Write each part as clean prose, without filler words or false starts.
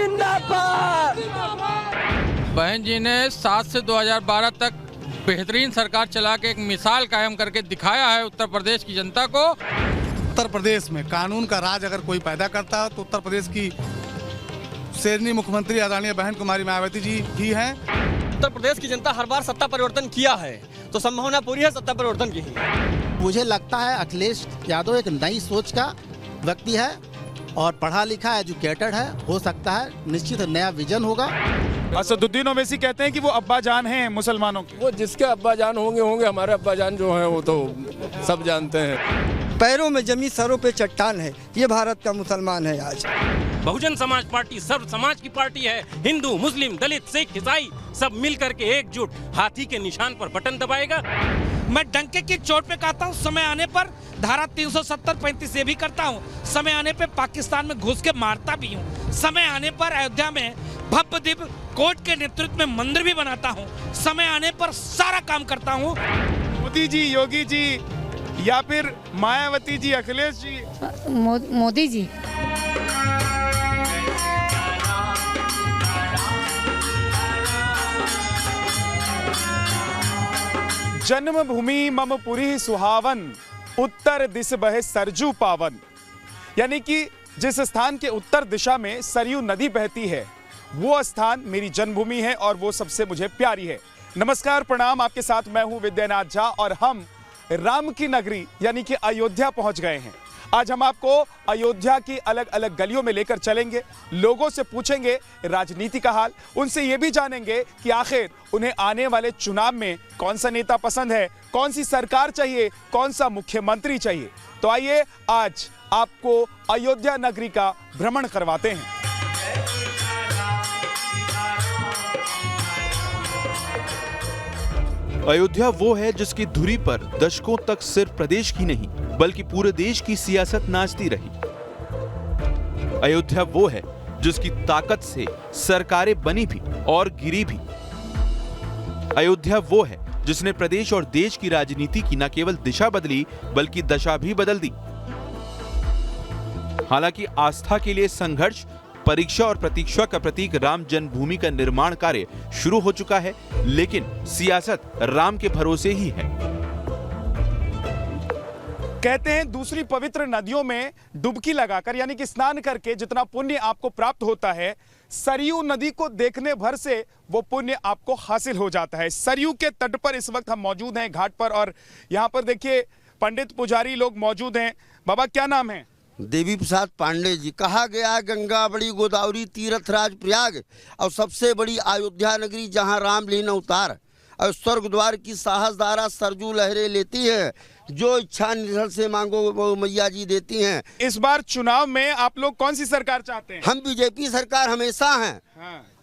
जिंदाबाद। बहन जी ने 7 से 2012 तक बेहतरीन सरकार चला के एक मिसाल कायम करके दिखाया है उत्तर प्रदेश की जनता को। उत्तर प्रदेश में कानून का राज अगर कोई पैदा करता है तो उत्तर प्रदेश की शेरनी मुख्यमंत्री आदरणीय बहन कुमारी मायावती जी ही हैं। उत्तर प्रदेश की जनता हर बार सत्ता परिवर्तन किया है तो संभावना पूरी है सत्ता परिवर्तन की। मुझे लगता है अखिलेश यादव एक नई सोच का व्यक्ति है और पढ़ा लिखा एजुकेटेड है। हो सकता है निश्चित नया विजन होगा। असदुद्दीन ओवैसी कहते हैं कि वो अब्बा जान हैं मुसलमानों के। वो जिसके अब्बा जान होंगे हमारे अब्बा जान जो हैं वो तो सब जानते हैं। पैरों में जमी सरों पे चट्टान है, ये भारत का मुसलमान है आज। बहुजन समाज पार्टी सर्व समाज की पार्टी है। हिंदू, मुस्लिम, दलित, सिख, ईसाई सब मिल करके एकजुट हाथी के निशान पर बटन दबाएगा। मैं डंके की चोट पे कहता हूँ, समय आने पर धारा 370-35 से भी करता हूँ। समय आने पे पाकिस्तान में घुस के मारता भी हूँ। समय आने पर अयोध्या में भव्य दिव्य कोर्ट के नेतृत्व में मंदिर भी बनाता हूँ। समय आने पर सारा काम करता हूँ। मोदी जी, योगी जी या फिर मायावती जी, अखिलेश जी? मोदी जी। जन्मभूमि मम पुरी सुहावन, उत्तर दिस बहे सरजू पावन। यानी कि जिस स्थान के उत्तर दिशा में सरयू नदी बहती है वो स्थान मेरी जन्मभूमि है और वो सबसे मुझे प्यारी है। नमस्कार, प्रणाम, आपके साथ मैं हूं विद्यानाथ झा और हम राम की नगरी यानी कि अयोध्या पहुंच गए हैं। आज हम आपको अयोध्या की अलग अलग गलियों में लेकर चलेंगे, लोगों से पूछेंगे राजनीति का हाल, उनसे ये भी जानेंगे कि आखिर उन्हें आने वाले चुनाव में कौन सा नेता पसंद है, कौन सी सरकार चाहिए, कौन सा मुख्यमंत्री चाहिए। तो आइए आज आपको अयोध्या नगरी का भ्रमण करवाते हैं। अयोध्या वो है जिसकी धुरी पर दशकों तक सिर्फ प्रदेश की नहीं बल्कि पूरे देश की सियासत नाचती रही। अयोध्या वो है जिसकी ताकत से सरकारें बनी भी और गिरी भी। अयोध्या वो है जिसने प्रदेश और देश की राजनीति की न केवल दिशा बदली बल्कि दशा भी बदल दी। हालांकि आस्था के लिए संघर्ष, परीक्षा और प्रतीक्षा का प्रतीक राम जन्मभूमि का निर्माण कार्य शुरू हो चुका है, लेकिन सियासत राम के भरोसे ही है। कहते हैं दूसरी पवित्र नदियों में डुबकी लगाकर यानी कि स्नान करके जितना पुण्य आपको प्राप्त होता है, सरयू नदी को देखने भर से वो पुण्य आपको हासिल हो जाता है। सरयू के तट पर इस वक्त हम मौजूद हैं घाट पर और यहाँ पर देखिए पंडित पुजारी लोग मौजूद हैं। बाबा क्या नाम है? देवी प्रसाद पांडे जी। कहा गया गंगा बड़ी गोदावरी तीर्थ राज प्रयाग और सबसे बड़ी अयोध्या नगरी जहां राम लीन अवतार और स्वर्ग द्वार की साहस धारा सरजू लहरें लेती है। जो इच्छा निधन से मांगो वो मैया जी देती हैं। इस बार चुनाव में आप लोग कौन सी सरकार चाहते हैं? हम बीजेपी सरकार हमेशा हैं।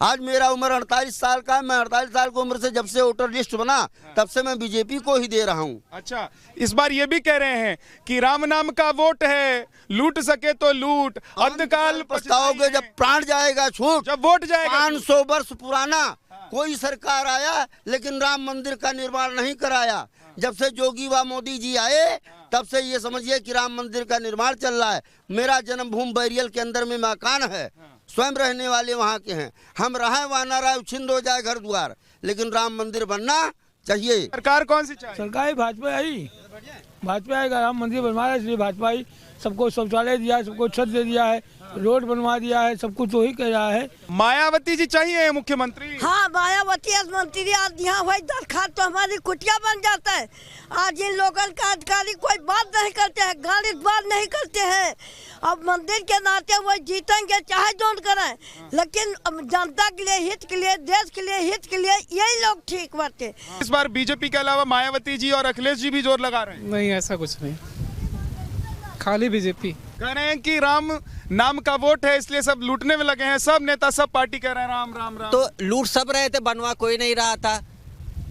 आज मेरा उम्र 48 साल का है। मैं 48 साल की उम्र से जब से वोटर लिस्ट बना तब से मैं बीजेपी को ही दे रहा हूँ। अच्छा, इस बार ये भी कह रहे हैं कि राम नाम का वोट है, लूट सके तो लूट, अंतकाल पछताओगे जब प्राण जाएगा छूट। जब वोट जाएगा 500 वर्ष पुराना कोई सरकार आया लेकिन राम मंदिर का निर्माण नहीं कराया। जब से जोगी व मोदी जी आए तब से ये समझिए कि राम मंदिर का निर्माण चल रहा है। मेरा जन्मभूमि बैरियल के अंदर में मकान है, स्वयं रहने वाले वहाँ के हैं। हम रहे वहाँ न रहे, उछिंद हो जाए घर द्वार, लेकिन राम मंदिर बनना चाहिए। सरकार कौन सी चाहिए? सरकार भाजपा आई, भाजपा आएगा। राम मंदिर बनवा है इसलिए भाजपा आई। सबको शौचालय दिया है, सबको छत दे दिया है, रोड बनवा दिया है, सब कुछ वही कर रहा है। मायावती जी चाहिए मुख्यमंत्री? हाँ, मायावती मंत्री आज यहाँ हुई दरखास्त तो हमारी कुटिया बन जाता है। आज इन लोकल का अधिकारी कोई बात नहीं करते हैं, गाली बात नहीं करते हैं। अब मंदिर के नाते वो जीतेंगे चाहे जोन करें, लेकिन जनता के लिए, हित के लिए, देश के लिए, हित के लिए यही लोग ठीक बात है। इस बार बीजेपी के अलावा मायावती जी और अखिलेश जी भी जोर लगा रहे हैं। नहीं, ऐसा कुछ नहीं, खाली बीजेपी। कह रहे हैं कि राम नाम का वोट है इसलिए सब लूटने में लगे हैं। सब नेता, सब पार्टी कह रहे हैं राम राम राम। तो लूट सब रहे थे, बनवा कोई नहीं रहा था।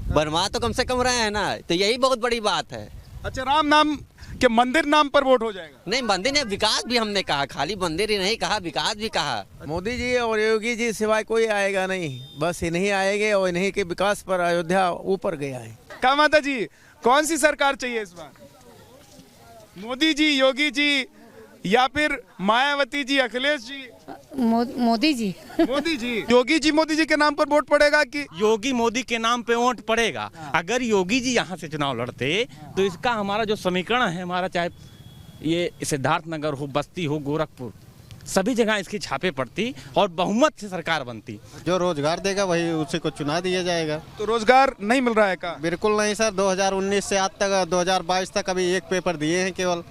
बनवा तो कम से कम रहे हैं ना, तो यही बहुत बड़ी बात है। अच्छा, राम नाम के मंदिर नाम पर वोट हो जाएगा? नहीं, मंदिर ने विकास भी हमने कहा, खाली मंदिर ही नहीं कहा, विकास भी कहा। मोदी जी और योगी जी सिवाय कोई आएगा नहीं, बस इन्हीं आएंगे और इन्हीं के विकास पर अयोध्या ऊपर गया है। क्या माता जी, कौन सी सरकार चाहिए इस बार? मोदी जी, योगी जी या फिर मायावती जी, अखिलेश जी? मोदी जी। मोदी जी, योगी जी मोदी जी के नाम पर वोट पड़ेगा कि योगी मोदी के नाम पे वोट पड़ेगा। अगर योगी जी यहाँ से चुनाव लड़ते तो इसका हमारा जो समीकरण है, हमारा चाहे ये सिद्धार्थनगर हो, बस्ती हो, गोरखपुर, सभी जगह इसकी छापे पड़ती और बहुमत से सरकार बनती। जो रोजगार देगा वही उसी को चुना दिया जाएगा। तो रोजगार नहीं मिल रहा है का? बिल्कुल नहीं सर, 2019 से आज तक 2022 तक अभी एक पेपर दिए हैं केवल,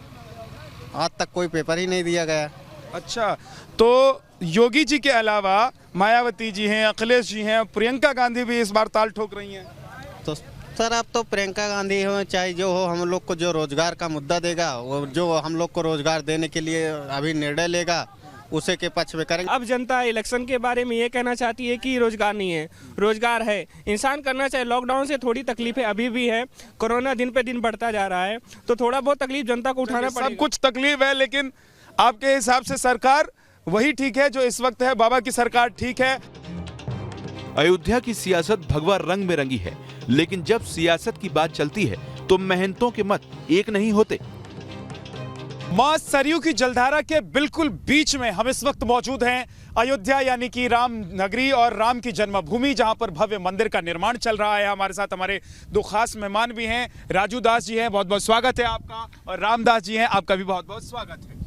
आज तक कोई पेपर ही नहीं दिया गया। अच्छा, तो योगी जी के अलावा मायावती जी हैं, अखिलेश जी हैं, प्रियंका गांधी भी इस बार ताल ठोक रही हैं। तो सर अब तो प्रियंका गांधी हो चाहे जो हो, हम लोग को जो रोजगार का मुद्दा देगा, वो जो हम लोग को रोजगार देने के लिए अभी निर्णय लेगा उसे के पक्ष में करेंगे। अब जनता इलेक्शन के बारे में ये कहना चाहती है कि रोजगार नहीं है, रोजगार है, इंसान करना चाहे। लॉकडाउन से थोड़ी तकलीफें अभी भी है, कोरोना दिन पे दिन बढ़ता जा रहा है, तो थोड़ा बहुत तकलीफ जनता को उठाना पड़ेगा। सब कुछ तकलीफ है, लेकिन आपके हिसाब से सरकार वही ठीक है जो इस वक्त है, बाबा की सरकार ठीक है। अयोध्या की सियासत भगवा रंग में रंगी है, लेकिन जब सियासत की बात चलती है तो महंतों के मत एक नहीं होते। मां सरयू की जलधारा के बिल्कुल बीच में हम इस वक्त मौजूद हैं, अयोध्या यानी कि राम नगरी और राम की जन्मभूमि, जहां पर भव्य मंदिर का निर्माण चल रहा है। हमारे साथ हमारे दो खास मेहमान भी हैं, राजू दास जी हैं, बहुत बहुत स्वागत है आपका, और रामदास जी हैं, आपका भी बहुत बहुत स्वागत है।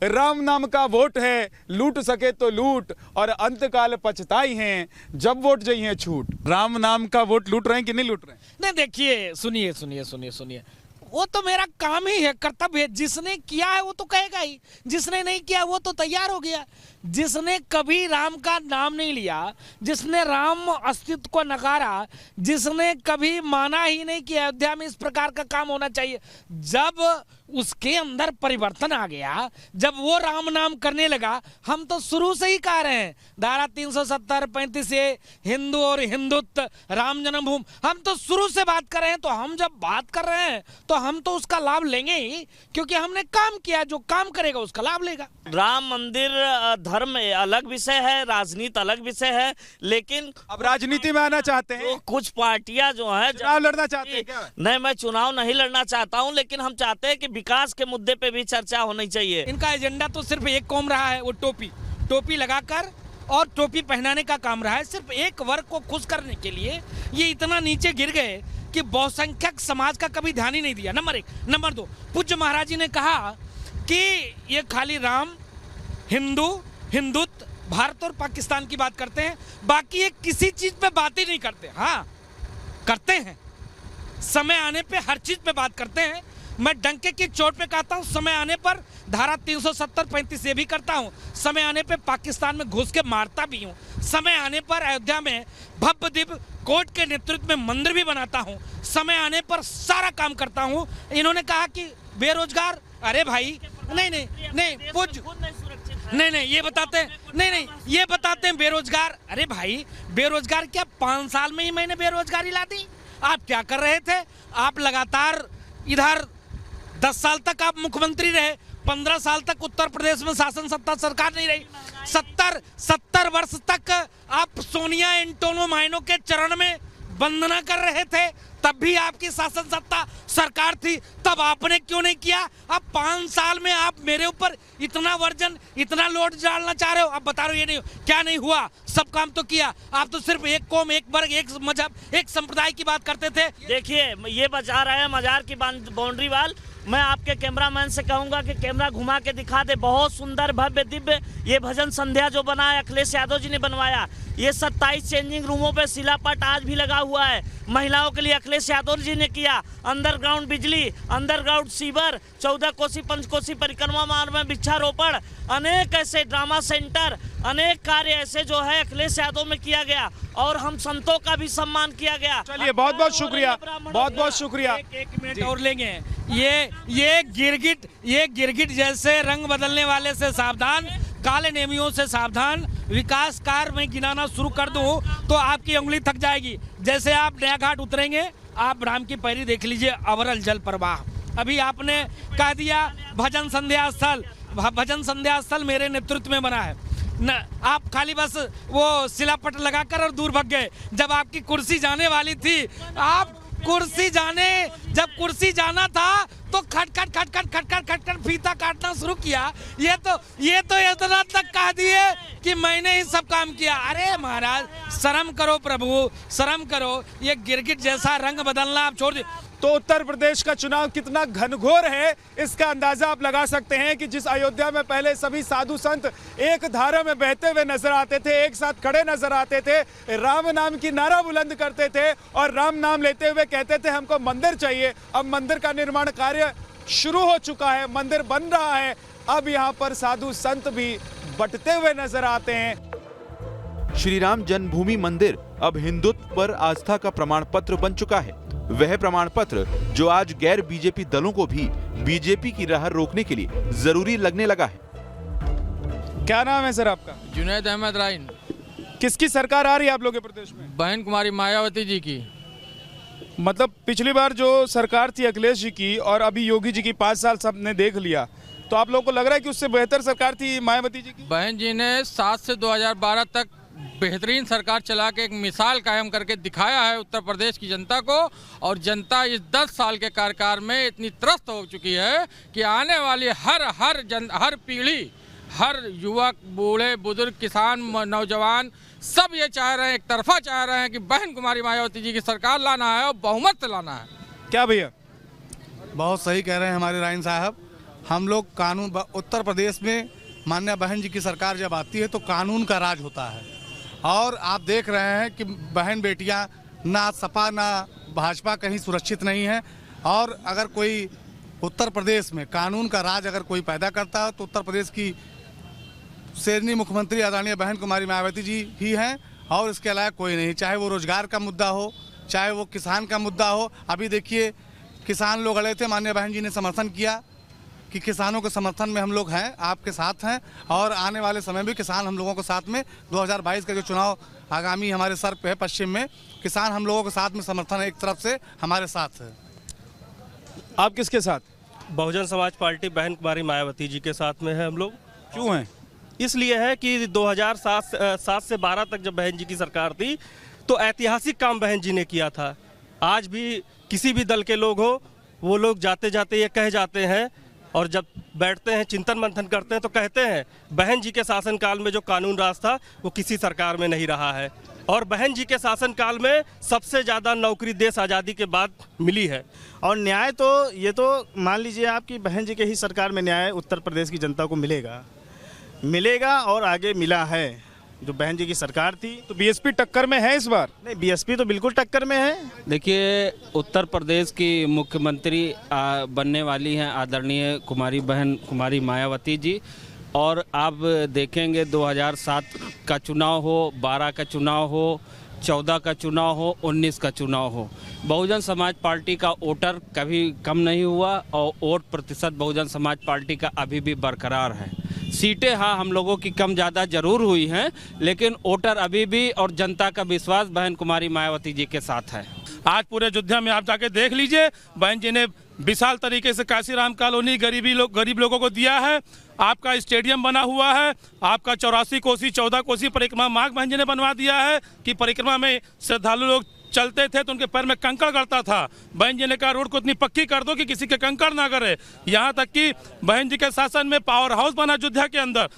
राम नाम का वोट है, लूट सके तो लूट और अंतकाल पछताई हैं, जब वोट जाइए छूट। राम नाम का वोट लूट रहे हैं कि नहीं लूट रहे हैं? नहीं, देखिए, सुनिए सुनिए सुनिए सुनिए, वो तो मेरा काम ही है, कर्तव्य है। जिसने किया है वो तो कहेगा ही, जिसने नहीं किया वो तो तैयार हो गया। जिसने कभी राम का नाम नहीं लिया, जिसने राम अस्तित्व को नकारा, जिसने कभी माना ही नहीं कि अयोध्या में इस प्रकार का काम होना चाहिए, जब उसके अंदर परिवर्तन आ गया, जब वो राम नाम करने लगा, हम तो शुरू से ही कह रहे हैं धारा 370 35 से हिंदू और हिंदुत्व, राम जन्मभूमि, हम तो शुरू से बात कर रहे हैं। तो हम जब बात कर रहे हैं तो हम तो उसका लाभ लेंगे ही, क्योंकि हमने काम किया, जो काम करेगा उसका लाभ लेगा। राम मंदिर धर्म अलग विषय है, राजनीति अलग विषय है, लेकिन अब राजनीति में आना चाहते हैं कुछ पार्टियां जो है, चुनाव लड़ना चाहते हैं क्या? नहीं, मैं चुनाव नहीं लड़ना चाहता हूं, लेकिन हम चाहते हैं कि विकास के मुद्दे पे भी चर्चा होनी चाहिए। इनका एजेंडा तो सिर्फ एक कौम रहा है, वो टोपी लगाकर और टोपी पहनाने का काम रहा है। सिर्फ एक वर्ग को खुश करने के लिए ये इतना नीचे गिर गए कि बहुसंख्यक समाज का कभी ध्यान ही नहीं दिया। नंबर 1। नंबर 2, पूज्य महाराज जी ने कहा कि ये खाली राम, हिंदू, हिंदुत्व, भारत और पाकिस्तान की बात करते हैं, बाकी ये किसी चीज पे बात ही नहीं करते। हाँ, करते हैं, समय आने पे हर चीज पे बात करते हैं। मैं डंके की चोट पे कहता हूँ, समय आने पर धारा 370 35 ये भी करता हूँ, समय आने पे पाकिस्तान में घुस के मारता भी हूँ, समय आने पर अयोध्या में भव्य दिव्य कोर्ट के नेतृत्व में मंदिर भी बनाता हूँ, समय आने पर सारा काम करता हूँ। इन्होंने कहा कि बेरोजगार, अरे भाई नहीं पूज नहीं ये बताते हैं, नहीं ये बताते हैं बेरोजगार। अरे भाई, बेरोजगार क्या 5 साल में ही मैंने बेरोजगारी ला दी? आप क्या कर रहे थे? आप लगातार इधर 10 साल तक आप मुख्यमंत्री रहे, 15 साल तक उत्तर प्रदेश में शासन सत्ता सरकार नहीं रही, 70 वर्ष तक आप सोनिया एंटोनो माइनो के चरण में वंदना कर रहे थे, तब भी आपकी शासन सत्ता सरकार थी, तब आपने क्यों नहीं किया? अब 5 साल में आप मेरे ऊपर इतना वर्जन, इतना लोड डालना चाह रहे हो। अब बता रहे हो ये नहीं, क्या नहीं हुआ? सब काम तो किया। आप तो सिर्फ एक कौम, एक वर्ग, एक मजहब, एक संप्रदाय की बात करते थे। देखिए, ये बचा रहे हैं मजार की बाउंड्री वाल। मैं आपके कैमरामैन से कहूंगा कि कैमरा घुमा के दिखा दे। बहुत सुंदर भव्य दिव्य ये भजन संध्या जो बना है, अखिलेश यादव जी ने बनवाया। ये 27 चेंजिंग रूमों पे शिलापट आज भी लगा हुआ है, महिलाओं के लिए अखिलेश यादव जी ने किया। अंडरग्राउंड बिजली, अंडरग्राउंड सीवर, 14 कोसी पंचकोसी परिक्रमा मार्ग में वृक्षारोपण, अनेक ऐसे ड्रामा सेंटर, अनेक कार्य ऐसे जो है अखिलेश यादव में किया गया, और हम संतों का भी सम्मान किया गया। चलिए, बहुत बहुत शुक्रिया, बहुत बहुत शुक्रिया। एक मिनट और लेंगे। ये गिरगिट जैसे रंग बदलने वाले से सावधान, काले नेमियों से सावधान। विकास कार्य में गिनाना शुरू कर दूं तो आपकी उंगली थक जाएगी। जैसे आप नया घाट उतरेंगे, आप राम की पैरी देख लीजिए, अवरल जल प्रवाह। अभी आपने कह दिया भजन संध्या स्थल, भजन संध्या स्थल मेरे नेतृत्व में बना है न, आप खाली बस वो शिलापट लगाकर और दूर भग गए। जब आपकी कुर्सी जाने वाली थी, जब कुर्सी जाना था तो खट फीता काटना शुरू किया। ये तो इतना तक कह दिए कि मैंने ही सब काम किया। अरे महाराज शर्म करो प्रभु, शर्म करो। ये गिरगिट जैसा रंग बदलना आप छोड़ दो। तो उत्तर प्रदेश का चुनाव कितना घनघोर है इसका अंदाजा आप लगा सकते हैं कि जिस अयोध्या में पहले सभी साधु संत एक धारा में बहते हुए नजर आते थे, एक साथ खड़े नजर आते थे, राम नाम की नारा बुलंद करते थे और राम नाम लेते हुए कहते थे हमको मंदिर चाहिए। अब मंदिर का निर्माण कार्य शुरू हो चुका है, मंदिर बन रहा है। अब यहाँ पर साधु संत भी बंटते हुए नजर आते हैं। श्री राम जन्मभूमि मंदिर अब हिंदुत्व पर आस्था का प्रमाण पत्र बन चुका है। वह प्रमाण पत्र जो आज गैर बीजेपी दलों को भी बीजेपी की राह रोकने के लिए जरूरी लगने लगा है। क्या नाम है सर आपका? जुनैद अहमद राइन। किसकी सरकार आ रही है आप लोग के प्रदेश में? बहन कुमारी मायावती जी की। मतलब पिछली बार जो सरकार थी अखिलेश जी की और अभी योगी जी की 5 साल सबने देख लिया, तो आप लोगों को लग रहा है कि उससे बेहतर सरकार थी मायावती जी की? बहन जी ने 7 से 2012 तक बेहतरीन सरकार चला के एक मिसाल कायम करके दिखाया है उत्तर प्रदेश की जनता को। और जनता इस 10 साल के कार्यकाल में इतनी त्रस्त हो चुकी है कि आने वाली हर पीढ़ी, हर युवक, बूढ़े, बुजुर्ग, किसान, नौजवान सब ये चाह रहे हैं, एक तरफा चाह रहे हैं कि बहन कुमारी मायावती जी की सरकार लाना है और बहुमत से लाना है। क्या भैया? बहुत सही कह रहे हैं हमारे राइन साहब। हम लोग कानून, उत्तर प्रदेश में माननीय बहन जी की सरकार जब आती है तो कानून का राज होता है। और आप देख रहे हैं कि बहन बेटियां ना सपा ना भाजपा कहीं सुरक्षित नहीं है। और अगर कोई उत्तर प्रदेश में कानून का राज अगर कोई पैदा करता है तो उत्तर प्रदेश की शेरनी मुख्यमंत्री आदरणीय बहन कुमारी मायावती जी ही हैं और इसके अलावा कोई नहीं। चाहे वो रोजगार का मुद्दा हो, चाहे वो किसान का मुद्दा हो। अभी देखिए किसान लोग अड़े थे, माननीय बहन जी ने समर्थन किया कि किसानों के समर्थन में हम लोग हैं, आपके साथ हैं और आने वाले समय में किसान हम लोगों के साथ में 2022 का जो चुनाव आगामी हमारे सर पे है पश्चिम में, किसान हम लोगों के साथ में समर्थन एक तरफ से हमारे साथ है। आप किसके साथ? बहुजन समाज पार्टी बहन कुमारी मायावती जी के साथ में है हम लोग। क्यों हैं? इसलिए है कि 2007 से 12 तक जब बहन जी की सरकार थी तो ऐतिहासिक काम बहन जी ने किया था। आज भी किसी भी दल के लोग हो, वो लोग जाते जाते ये कह जाते हैं और जब बैठते हैं चिंतन मंथन करते हैं तो कहते हैं बहन जी के शासनकाल में जो कानून राज था वो किसी सरकार में नहीं रहा है। और बहन जी के शासनकाल में सबसे ज़्यादा नौकरी देश आज़ादी के बाद मिली है। और न्याय तो ये तो मान लीजिए आपकी बहन जी के ही सरकार में न्याय उत्तर प्रदेश की जनता को मिलेगा और आगे मिला है। जो बहन जी की सरकार थी तो बीएसपी टक्कर में है इस बार? नहीं, बीएसपी तो बिल्कुल टक्कर में है। देखिए उत्तर प्रदेश की मुख्यमंत्री बनने वाली हैं आदरणीय बहन कुमारी मायावती जी। और आप देखेंगे 2007 का चुनाव हो, 12 का चुनाव हो, 14 का चुनाव हो, 19 का चुनाव हो, बहुजन समाज पार्टी का वोटर कभी कम नहीं हुआ और वोट प्रतिशत बहुजन समाज पार्टी का अभी भी बरकरार है। सीटें हाँ हम लोगों की कम ज़्यादा जरूर हुई हैं, लेकिन वोटर अभी भी और जनता का विश्वास बहन कुमारी मायावती जी के साथ है। आज पूरे अयोध्या में आप जाके देख लीजिए, बहन जी ने विशाल तरीके से काशीराम कॉलोनी गरीब लोगों को दिया है। आपका स्टेडियम बना हुआ है, आपका 84 कोसी 14 कोसी परिक्रमा मार्ग बहन जी ने बनवा दिया है कि परिक्रमा में श्रद्धालु लोग चलते थे तो उनके पैर में कंकड़ गड़ता था। बहन जी ने कहा रोड को इतनी पक्की कर दो कि किसी के कंकड़ ना करे। यहाँ तक कि बहन जी के शासन में पावर हाउस बना अयोध्या के अंदर।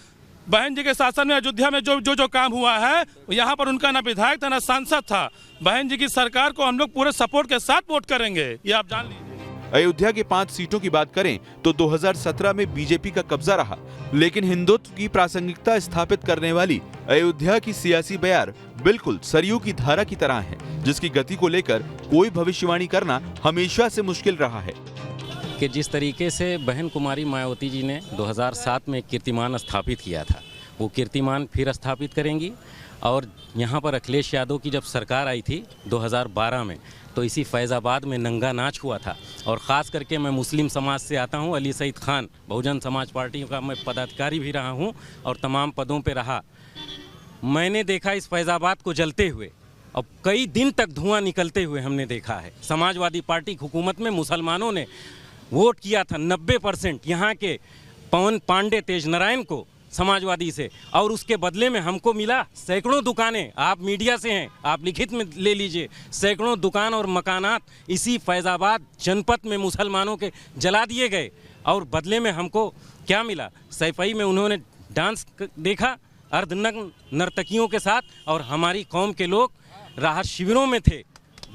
बहन जी के शासन में अयोध्या में जो काम हुआ है, यहाँ पर उनका ना विधायक था ना सांसद था। बहन जी की सरकार को हम लोग पूरे सपोर्ट के साथ वोट करेंगे, ये आप जान लीजिए। अयोध्या के 5 सीटों की बात करें तो 2017 में बीजेपी का कब्जा रहा, लेकिन हिंदुत्व की प्रासंगिकता स्थापित करने वाली अयोध्या की सियासी बयार बिल्कुल सरयू की धारा की तरह है, जिसकी गति को लेकर कोई भविष्यवाणी करना हमेशा से मुश्किल रहा है। कि जिस तरीके से बहन कुमारी मायावती जी ने 2007 में कीर्तिमान स्थापित किया था, वो कीर्तिमान फिर स्थापित करेंगी। और यहाँ पर अखिलेश यादव की जब सरकार आई थी 2012 में, तो इसी फैज़ाबाद में नंगा नाच हुआ था। और ख़ास करके मैं मुस्लिम समाज से आता हूँ, अली सईद खान बहुजन समाज पार्टी का मैं पदाधिकारी भी रहा हूँ और तमाम पदों पे रहा। मैंने देखा इस फैज़ाबाद को जलते हुए, अब कई दिन तक धुआं निकलते हुए हमने देखा है। समाजवादी पार्टी की हुकूमत में मुसलमानों ने वोट किया था 90%। यहाँ के पवन पांडे तेज नारायण को समाजवादी से, और उसके बदले में हमको मिला सैकड़ों दुकानें। आप मीडिया से हैं, आप लिखित में ले लीजिए, सैकड़ों दुकान और मकानात इसी फैज़ाबाद जनपद में मुसलमानों के जला दिए गए। और बदले में हमको क्या मिला? सैफई में उन्होंने डांस देखा अर्धनग्न नर्तकियों के साथ, और हमारी कौम के लोग राहत शिविरों में थे,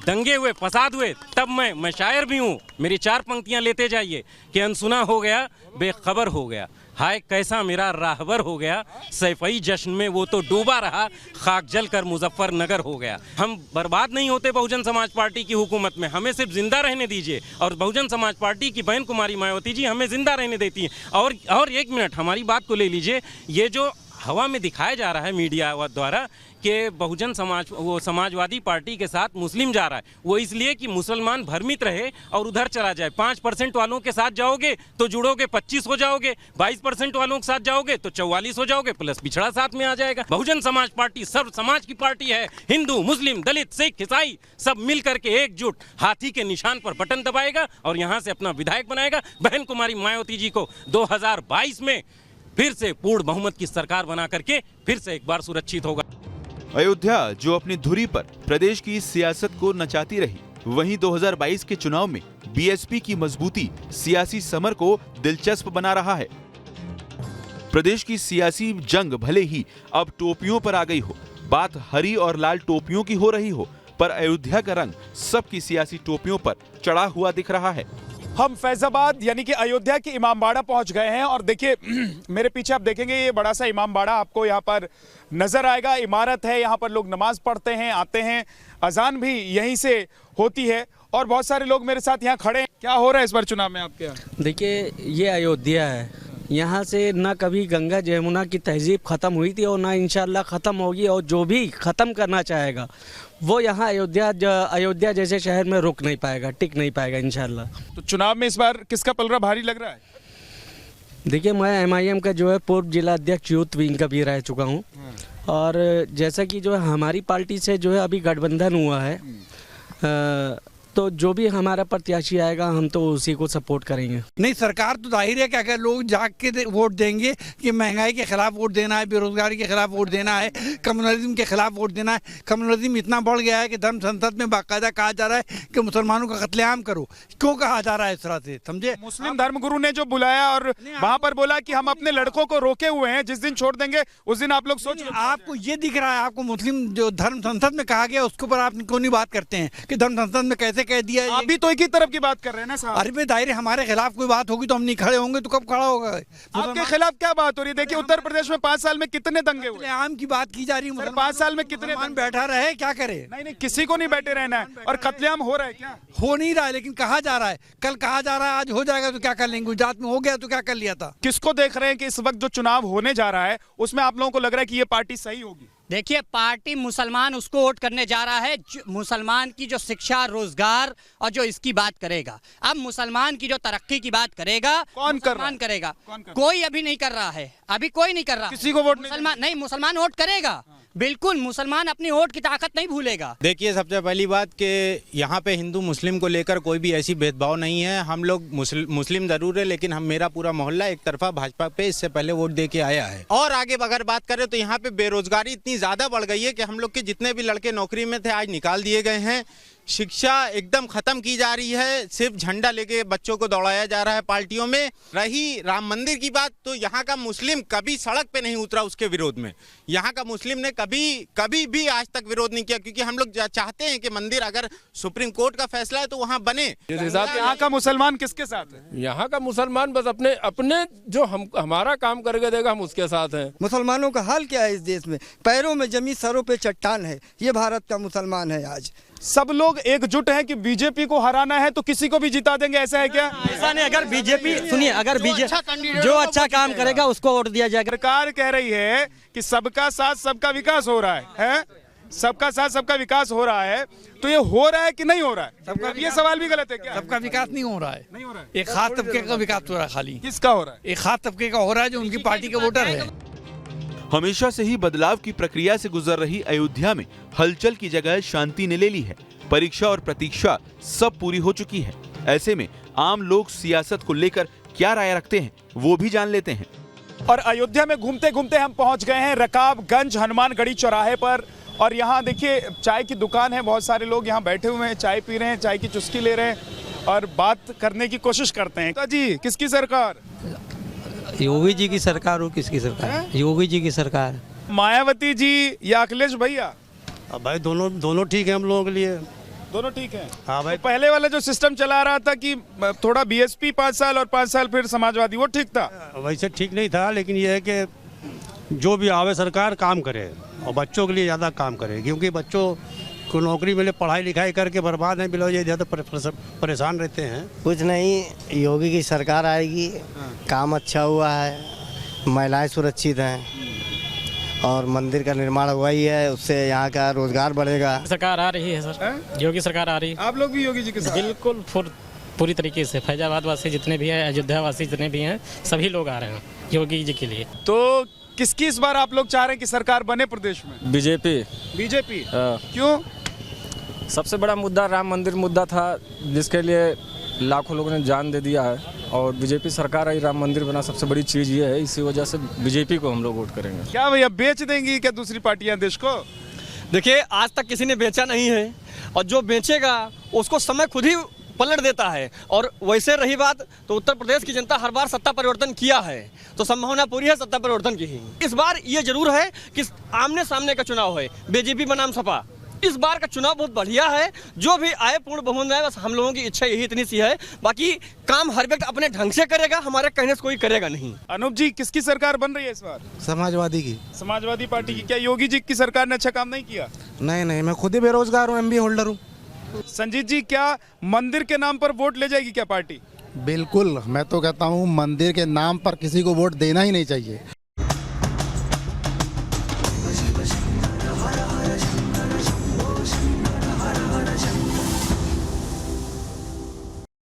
दंगे हुए, फसाद हुए। तब मैं शायर भी हूँ, मेरी 4 पंक्तियाँ लेते जाइए कि अनसुना हो गया, बेखबर हो गया, हाय कैसा मेरा राहबर हो गया, सैफई जश्न में वो तो डूबा रहा, खाक जल कर मुजफ्फरनगर हो गया। हम बर्बाद नहीं होते बहुजन समाज पार्टी की हुकूमत में, हमें सिर्फ जिंदा रहने दीजिए। और बहुजन समाज पार्टी की बहन कुमारी मायावती जी हमें जिंदा रहने देती हैं। और 1 मिनट हमारी बात को ले लीजिए, ये जो हवा में दिखाया जा रहा है मीडिया द्वारा कि बहुजन समाजवादी पार्टी के साथ मुस्लिम जा रहा है, वो इसलिए कि मुसलमान भ्रमित रहे और उधर चला जाए। 5% वालों के साथ जाओगे तो जुड़ोगे, 25 हो जाओगे, 22% वालों के साथ जाओगे तो 44 हो जाओगे, प्लस पिछड़ा साथ में आ जाएगा। बहुजन समाज पार्टी सर्व समाज की पार्टी है, हिंदू, मुस्लिम, दलित, सिख, ईसाई सब मिल करके एकजुट हाथी के निशान पर बटन दबाएगा और यहाँ से अपना विधायक बनाएगा। बहन कुमारी मायावती जी को 2022 में फिर से पूर्ण बहुमत की सरकार बना करके फिर से एक बार सुरक्षित होगा। अयोध्या जो अपनी धुरी पर प्रदेश की सियासत को नचाती रही, वहीं 2022 के चुनाव में बीएसपी की मजबूती सियासी समर को दिलचस्प बना रहा है। प्रदेश की सियासी जंग भले ही अब टोपियों पर आ गई हो, बात हरी और लाल टोपियों की हो रही हो, पर अयोध्या का रंग सबकी सियासी टोपियों पर चढ़ा हुआ दिख रहा है। हम फैजाबाद यानी कि अयोध्या के इमामबाड़ा पहुंच गए हैं और देखिए मेरे पीछे आप देखेंगे ये बड़ा सा इमामबाड़ा आपको यहाँ पर नजर आएगा। इमारत है, यहाँ पर लोग नमाज पढ़ते हैं, आते हैं, अजान भी यहीं से होती है और बहुत सारे लोग मेरे साथ यहाँ खड़े हैं। क्या हो रहा है इस बार चुनाव में आपके यहाँ? देखिए ये अयोध्या है, यहाँ से ना कभी गंगा जमुना की तहजीब ख़त्म हुई थी और ना इंशाल्लाह ख़त्म होगी, और जो भी ख़त्म करना चाहेगा वो यहाँ अयोध्या जैसे शहर में रुक नहीं पाएगा, टिक नहीं पाएगा इंशाल्लाह। तो चुनाव में इस बार किसका पलड़ा भारी लग रहा है? देखिए मैं MIM का जो है पूर्व जिला अध्यक्ष यूथ विंग का भी रह चुका हूँ, और जैसा कि जो है हमारी पार्टी से जो है अभी गठबंधन हुआ है, तो जो भी हमारा प्रत्याशी आएगा हम तो उसी को सपोर्ट करेंगे। नहीं, सरकार तो जाहिर है कि अगर लोग जाग के वोट देंगे कि महंगाई के खिलाफ वोट देना है, बेरोजगारी के खिलाफ वोट देना है, कम्युनलिज्म के खिलाफ वोट देना है। कम्युनलिज्म इतना बढ़ गया है कि धर्म संसद में बाकायदा कहा जा रहा है कि मुसलमानों का कत्लेआम करो। क्यों कहा जा रहा है इस तरह से, समझे? मुस्लिम धर्मगुरु ने जो बुलाया और वहाँ पर बोला कि हम अपने लड़कों को रोके हुए हैं, जिस दिन छोड़ देंगे उस दिन आप लोग सोच। आपको ये दिख रहा है, आपको मुस्लिम जो धर्म संसद में कहा गया उसके ऊपर आप क्यों नहीं बात करते हैं कि धर्म संसद में कैसे कह दिया? आप भी तो एक ही तरफ की बात कर रहे हैं ना साहब। अरे भाई दायरे हमारे खिलाफ कोई बात होगी तो हम नहीं खड़े होंगे, तो कब खड़ा होगा? आपके खिलाफ क्या बात हो रही है? देखिए उत्तर प्रदेश में 5 साल में कितने दंगे हुए? आम की बात की जा रही है। 5 साल में कितने बैठा रहे, क्या करे? नहीं, किसी को नहीं बैठे रहना है। और कत्लेआम हो रहा है क्या? हो नहीं रहा है, लेकिन कहा जा रहा है, कल कहा जा रहा है, आज हो जाएगा तो क्या कर लेंगे? गुजरात में हो गया तो क्या कर लिया था? किसको देख रहे हैं कि इस वक्त जो चुनाव होने जा रहा है उसमें आप लोगों को लग रहा है कि ये पार्टी सही होगी? देखिए पार्टी मुसलमान उसको वोट करने जा रहा है मुसलमान की जो शिक्षा, रोजगार और जो इसकी बात करेगा। अब मुसलमान की जो तरक्की की बात करेगा, कौन करेगा? कोई अभी नहीं कर रहा है, अभी कोई नहीं कर रहा। किसी को वोट नहीं, मुसलमान वोट करेगा, बिल्कुल मुसलमान अपनी वोट की ताकत नहीं भूलेगा। देखिए सबसे पहली बात कि यहाँ पे हिंदू मुस्लिम को लेकर कोई भी ऐसी भेदभाव नहीं है। हम लोग मुस्लिम जरूर है, लेकिन मेरा पूरा मोहल्ला एक तरफा भाजपा पे इससे पहले वोट दे के आया है। और आगे अगर बात करें तो यहाँ पे बेरोजगारी इतनी ज्यादा बढ़ गई है कि हम लोग के जितने भी लड़के नौकरी में थे आज निकाल दिए गए हैं। शिक्षा एकदम खत्म की जा रही है, सिर्फ झंडा लेके बच्चों को दौड़ाया जा रहा है पार्टियों में। रही राम मंदिर की बात, तो यहाँ का मुस्लिम कभी सड़क पे नहीं उतरा उसके विरोध में। यहाँ का मुस्लिम ने कभी भी आज तक विरोध नहीं किया, क्योंकि हम लोग चाहते हैं कि मंदिर अगर सुप्रीम कोर्ट का फैसला है तो वहाँ बने। यहाँ का मुसलमान किसके साथ है? यहाँ का मुसलमान बस अपने जो हमारा काम करके देगा हम उसके साथ हैं। मुसलमानों का हाल क्या है इस देश में? पैरों में जमी, सरों पे चट्टान है। ये भारत का मुसलमान है। आज सब लोग एकजुट हैं कि बीजेपी को हराना है तो किसी को भी जिता देंगे, ऐसा है क्या? ऐसा नहीं, अगर बीजेपी सुनिए, अगर बीजेपी जो अच्छा काम करेगा उसको वोट दिया जाएगा। सरकार कह रही है कि सबका साथ सबका विकास हो रहा है? सबका साथ सबका विकास हो रहा है, तो ये हो रहा है कि नहीं हो रहा है? सबका ये सवाल भी गलत है क्या? सबका विकास नहीं हो रहा है, नहीं हो रहा है। एक खास तबके का विकास हो रहा है। खाली किसका हो रहा है? एक खास तबके का हो रहा है जो उनकी पार्टी के वोटर है। हमेशा से ही बदलाव की प्रक्रिया से गुजर रही अयोध्या में हलचल की जगह शांति ने ले ली है। परीक्षा और प्रतीक्षा सब पूरी हो चुकी है। ऐसे में आम लोग सियासत को लेकर क्या राय रखते हैं वो भी जान लेते हैं। और अयोध्या में घूमते घूमते हम पहुंच गए हैं रकाबगंज हनुमानगढ़ी चौराहे पर। और यहाँ देखिए चाय की दुकान है, बहुत सारे लोग यहाँ बैठे हुए हैं, चाय पी रहे हैं, चाय की चुस्की ले रहे हैं और बात करने की कोशिश करते हैं। तो जी किसकी सरकार? योगी जी की सरकार हो, किसकी सरकार? योगी जी की सरकार। मायावती जी या अखिलेश भैया? भाई दोनों ठीक है हम लोगों के लिए। दोनों ठीक है। हाँ भाई। तो पहले वाला जो सिस्टम चला रहा था कि थोड़ा बीएसपी 5 साल और 5 साल फिर समाजवादी, वो ठीक था? वैसे ठीक नहीं था, लेकिन ये है कि जो भी आवे सरकार काम करे और बच्चों के लिए ज़्यादा काम करे, क्योंकि बच्चों को नौकरी मिले, पढ़ाई लिखाई करके बर्बाद हैं बिलो, ये ज़्यादा परेशान रहते हैं। कुछ नहीं, योगी की सरकार आएगी, काम अच्छा हुआ है, महिलाएं सुरक्षित हैं और मंदिर का निर्माण हुआ ही है, उससे यहाँ का रोजगार बढ़ेगा। सरकार आ रही है सर, योगी सरकार आ रही है। आप लोग भी योगी जी के साथ? बिल्कुल पूरी तरीके से। फैजाबाद वासी जितने भी हैं, अयोध्या वासी जितने भी हैं, सभी लोग आ रहे हैं योगी जी के लिए। तो किसकी इस बार आप लोग चाह रहे हैं कि सरकार बने प्रदेश में? बीजेपी। बीजेपी? क्यों? सबसे बड़ा मुद्दा राम मंदिर मुद्दा था, जिसके लिए लाखों लोगों ने जान दे दिया है, और बीजेपी सरकार आई, राम मंदिर बना, सबसे बड़ी चीज़ ये है, इसी वजह से बीजेपी को हम लोग वोट करेंगे। क्या भैया बेच देंगी क्या दूसरी पार्टियां देश को? देखिए आज तक किसी ने बेचा नहीं है, और जो बेचेगा उसको समय खुद ही पलट देता है। और वैसे रही बात तो उत्तर प्रदेश की जनता हर बार सत्ता परिवर्तन किया है, तो संभावना पूरी है सत्ता परिवर्तन की ही। इस बार ये जरूर है कि आमने सामने का चुनाव है, बीजेपी बनाम सपा। इस बार का चुनाव बहुत बढ़िया है, जो भी आए पूर्ण बहुमत में आए, बस हम लोगों की इच्छा यही इतनी सी है, बाकी काम हर व्यक्ति अपने ढंग से करेगा, हमारे कहने से कोई करेगा नहीं। अनूप जी किसकी सरकार बन रही है इस बार? समाजवादी की। समाजवादी पार्टी की। क्या योगी जी की सरकार ने अच्छा काम नहीं किया? नहीं, मैं खुद ही बेरोजगार हूँ, MBA होल्डर हूँ। संजीत जी क्या मंदिर के नाम पर वोट ले जाएगी क्या पार्टी? बिल्कुल, मैं तो कहता हूँ मंदिर के नाम पर किसी को वोट देना ही नहीं चाहिए।